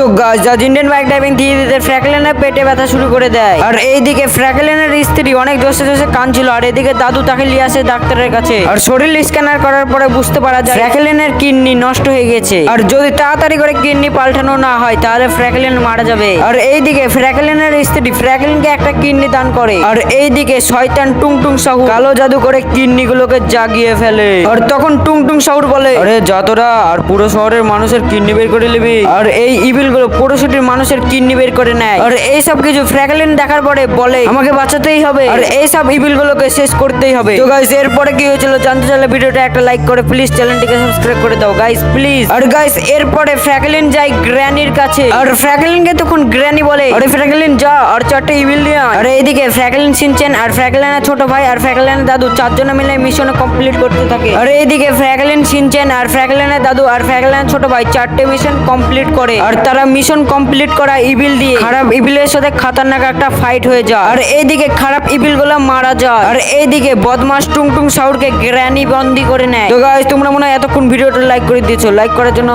তো গাইস জাজ Indian bike driving থিয়েরিতে ফ্র্যাঙ্কলিনের পেটে ব্যথা শুরু করে দেয়। আর এইদিকে ফ্র্যাঙ্কলিনের স্ত্রী অনেক জোশে জোশে কাঁদছিল। আর এদিকে দাদু তাকে নিয়ে আসে ডাক্তারের কাছে। আর শরীর স্ক্যানার করার পরে বুঝতে পারা যায় ফ্র্যাঙ্কলিনের কিডনি নষ্ট হয়ে গেছে। আর যদি তাড়াতাড়ি করে কিডনি পাল্টানো না হয় তাহলে ফ্র্যাঙ্কলিন মারা যাবে। আর এইদিকে ফ্র্যাঙ্কলিনের স্ত্রী ফ্র্যাঙ্কলিনকে একটা কিডনি দান করে। আর এইদিকে শয়তান টুংটুং সাহু কালো জাদু করে কিডনি গুলোকে জাগিয়ে ফেলে। আর তখন টুংটুং সাহুর বলে, আরে যতটা আর পুরো শহরের মানুষের কিডনি বের করে নিবি। আর এই ইভিল গুলো পুরো সিটির মানুষের কিডনি বের করে নেয়। আর এইসব কিছু ফ্র্যাঙ্কলিন দেখার পরে বলে আমাকে বাঁচাতেই হবে আর এইসব ইভিল গুলোকে শেষ করতেই হবে। তো গাইস এরপরে কি হয়েছিল জানতে চাইলে ভিডিওটা একটা লাইক করে প্লিজ চ্যানেলটিকে সাবস্ক্রাইব করে দাও গাইস প্লিজ। আর গাইস এরপরে ফ্র্যাঙ্কলিন যায় গ্র্যানির কাছে। আর ফ্র্যাঙ্কলিনকে তখন গ্র্যানি বলে, আরে ফ্র্যাঙ্কলিন যা আর চারটে ইভিল নিয়ে আয়। আর এইদিকে ফ্র্যাঙ্কলিন শিনচেন আর ফ্র্যাঙ্কলিনের ছোট ভাই আর ফ্র্যাঙ্কলিনের দাদু চারজনে মিলে মিশন কমপ্লিট করতে থাকে। আর এইদিকে ফ্র্যাঙ্কলিন শিনচেন আর ফ্র্যাঙ্কলিনের দাদু আর ফ্র্যাঙ্কলিনের ছোট ভাই চারটে মিশন কমপ্লিট করে। আর তারা মিশন কমপ্লিট করা ইভিল দিয়ে খারাপ ইভিলের সাথে খতরনাক একটা ফাইট হয়ে যায়। আর এইদিকে খারাপ ইভিল গুলো মারা যায়। আর এইদিকে বদমাস টুংটুং সাউরকে গ্র্যানি বন্দি করে নেয়। তো গাইস তোমরা মনে হয় এতক্ষণ ভিডিওটা লাইক করে দিয়েছো, লাইক করার জন্য